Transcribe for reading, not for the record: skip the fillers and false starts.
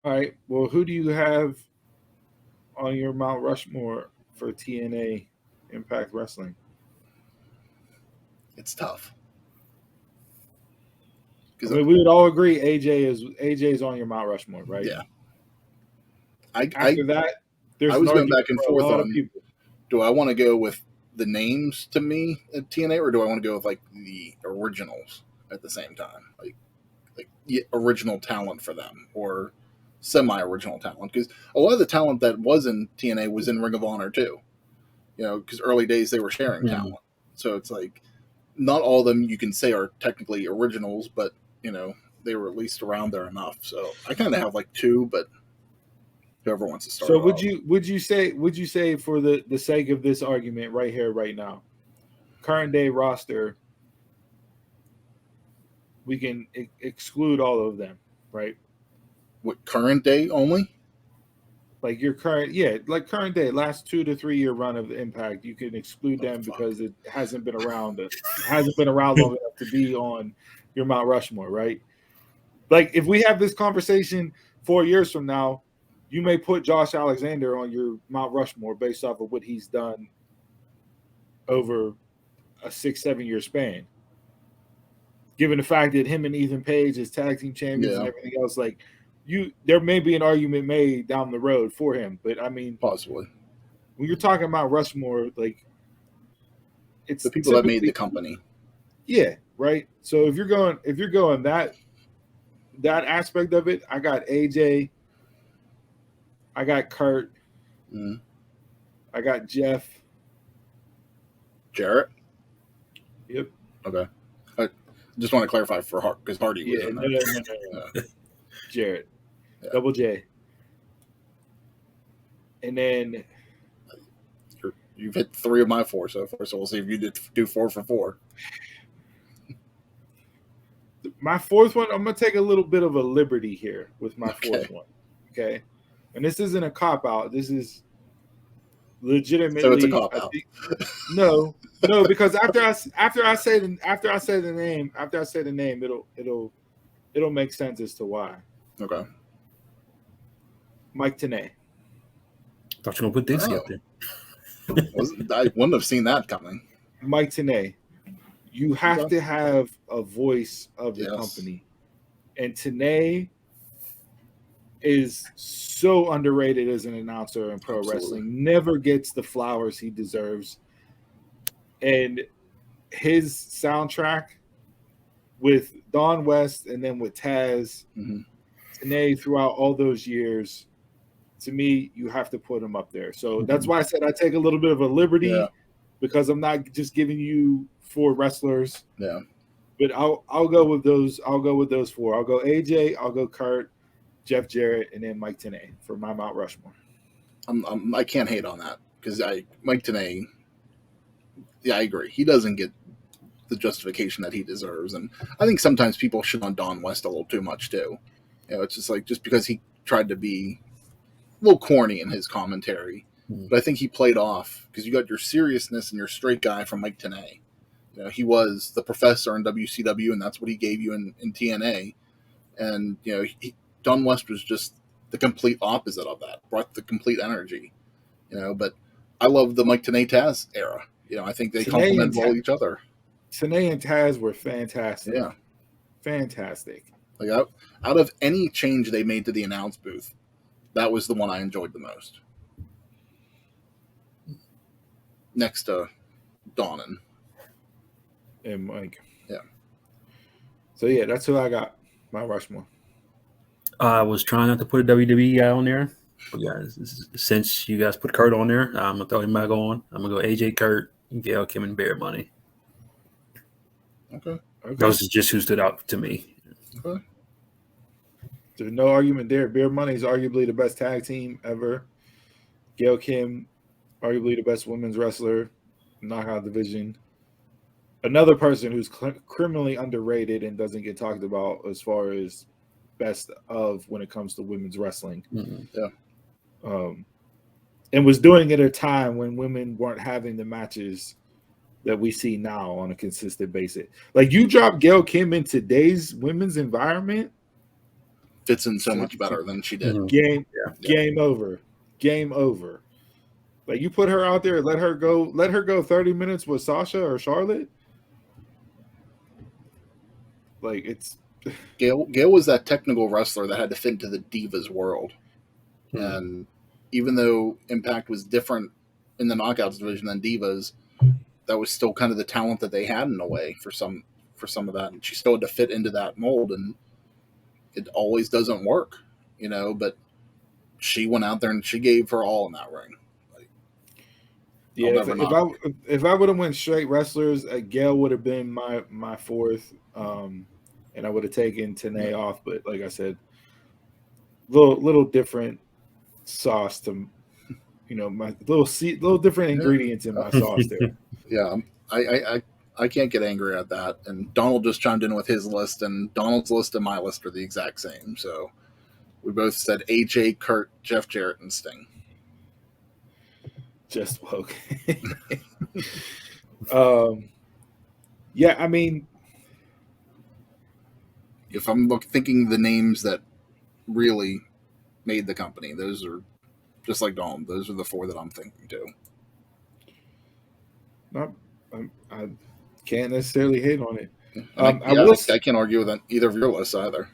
All right. Well, who do you have on your Mount Rushmore for TNA Impact Wrestling? It's tough I because mean, we would all agree AJ is on your Mount Rushmore, right? yeah, I, I After that, I there's an was going argument back and for a forth lot of on, people. do I want to go with the names to me at TNA, or do I want to go with like the originals at the same time, like original talent for them, or semi-original talent? Because a lot of the talent that was in TNA was in Ring of Honor too. Because early days they were sharing Mhm. talent, so it's like not all of them you can say are technically originals, but they were at least around there enough. So I kind of have like two, but whoever wants to start So it off. would you say for the sake of this argument right here right now, current day roster, we can exclude all of them, right? What, current day only? Like your current, yeah, like current day, last 2 to 3 year run of Impact, you can exclude Oh them fuck. because it hasn't been around long enough to be on your Mount Rushmore, right? Like if we have this conversation 4 years from now, you may put Josh Alexander on your Mount Rushmore based off of what he's done over a 6, 7 year span. Given the fact that him and Ethan Page as tag team champions and Yeah, everything else, like there may be an argument made down the road for him. But I mean, possibly. when you're talking about Rushmore, like The it's people that made the typically, company. yeah, right. So if you're going that aspect of it, I got AJ, I got Kurt, Mm. I got Jeff. Jarrett. Yep. Okay. I just want to clarify for Hart because Hardy was Yeah. in No. there. No. No. No. No. Yeah. Jared. Yeah. Double J. And then You've hit three of my four so far, so we'll see if you did do 4 for 4. my fourth one, I'm gonna take a little bit of a liberty here with my Okay. fourth one. Okay. And this isn't a cop out. This is So it's a legitimately, cop I out. think, no, no, because after I say the name, it'll make sense as to why. Okay. Mike Tenay. Thought you were gonna put Dixie Oh, up there. I wouldn't have seen that coming. Mike Tenay. You have Okay. to have a voice of the Yes. company. And Tenay is so underrated as an announcer in pro Absolutely. wrestling, never gets the flowers he deserves. And his soundtrack with Don West and then with Taz, Mm-hmm. Tenay throughout all those years, to me, you have to put him up there. So that's why I said I take a little bit of a Yeah. liberty because I'm not just giving you four wrestlers, Yeah. but I'll go with those. I'll go with those four. I'll go AJ, I'll go Kurt, Jeff Jarrett, and then Mike Tenay for my Mount Rushmore. I can't hate on that because Mike Tenay. Yeah, I agree. He doesn't get the justification that he deserves, and I think sometimes people shit on Don West a little too much too. It's just like just because he tried to be a little corny in his commentary, but I think he played off because you got your seriousness and your straight guy from Mike Tenay. He was the professor in WCW, and that's what he gave you in TNA. And Don West was just the complete opposite of that. Brought the complete energy. But I love the Mike Tenay Taz era. I think they Tenay and complement well each other. Tenay and Taz were fantastic. Yeah. Fantastic. Like out of any change they made to the announce booth, that was the one I enjoyed the most. Next to Don And Mike. Yeah. So yeah, that's who I got. Mount Rushmore. I was trying not to put a WWE guy on there, but guys, since you guys put Kurt on there, I'm gonna throw him back on. I'm gonna go AJ, Kurt, Gail Kim, and Bear Money. Okay. Those are just who stood out to me. Okay. There's no argument there. Bear Money is arguably the best tag team ever. Gail Kim, arguably the best women's wrestler, knockout division. Another person who's criminally underrated and doesn't get talked about as far as best of when it comes to women's wrestling. Mm-hmm. Yeah. And was doing it at a time when women weren't having the matches that we see now on a consistent basis. Like you drop Gail Kim in today's women's environment, fits in so much better than she did. Mhm. Game over. Game over. Like, you put her out there and let her go 30 minutes with Sasha or Charlotte. Like, it's Gail was that technical wrestler that had to fit into the Divas world. Mhm. And even though Impact was different in the Knockouts division than Divas, that was still kind of the talent that they had in a way for some of that. And she still had to fit into that mold, and it always doesn't work, but she went out there and she gave her all in that ring. yeah. If I would have went straight wrestlers, Gail would have been my fourth, and I would have taken TNA off. But like I said, little different sauce to, my little different ingredients in my sauce there. Yeah, I can't get angry at that. And Donald just chimed in with his list, and Donald's list and my list are the exact same. So we both said AJ, Kurt, Jeff Jarrett, and Sting. Just woke. Yeah, I mean, if I'm thinking the names that really made the company, those are just like Donald. Those are the four that I'm thinking too. I can't necessarily hate on it. I can't argue with either of your lists either.